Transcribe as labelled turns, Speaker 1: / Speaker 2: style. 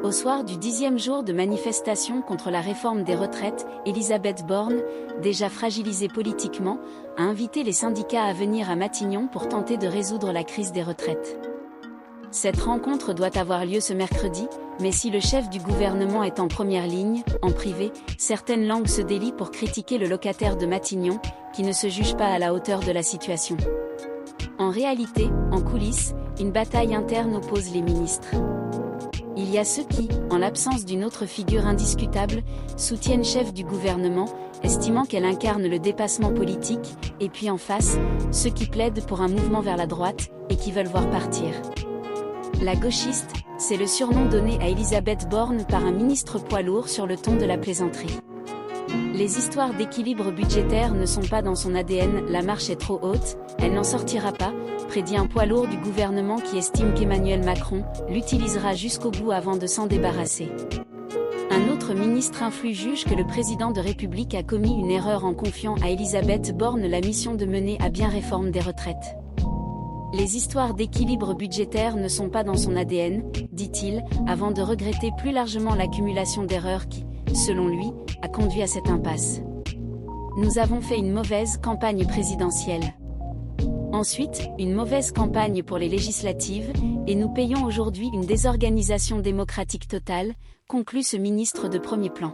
Speaker 1: Au soir du 10e jour de manifestation contre la réforme des retraites, Elisabeth Borne, déjà fragilisée politiquement, a invité les syndicats à venir à Matignon pour tenter de résoudre la crise des retraites. Cette rencontre doit avoir lieu ce mercredi, mais si le chef du gouvernement est en première ligne, en privé, certaines langues se délient pour critiquer le locataire de Matignon, qui ne se juge pas à la hauteur de la situation. En réalité, en coulisses, une bataille interne oppose les ministres. Il y a ceux qui, en l'absence d'une autre figure indiscutable, soutiennent chef du gouvernement, estimant qu'elle incarne le dépassement politique, et puis en face, ceux qui plaident pour un mouvement vers la droite, et qui veulent voir partir. La gauchiste, c'est le surnom donné à Elisabeth Borne par un ministre poids lourd sur le ton de la plaisanterie. Les histoires d'équilibre budgétaire ne sont pas dans son ADN, la marche est trop haute, elle n'en sortira pas, prédit un poids lourd du gouvernement qui estime qu'Emmanuel Macron l'utilisera jusqu'au bout avant de s'en débarrasser. Un autre ministre influent juge que le président de République a commis une erreur en confiant à Elisabeth Borne la mission de mener à bien réforme des retraites. Les histoires d'équilibre budgétaire ne sont pas dans son ADN, dit-il, avant de regretter plus largement l'accumulation d'erreurs qui, selon lui, a conduit à cette impasse. Nous avons fait une mauvaise campagne présidentielle. Ensuite, une mauvaise campagne pour les législatives, et nous payons aujourd'hui une désorganisation démocratique totale, conclut ce ministre de premier plan.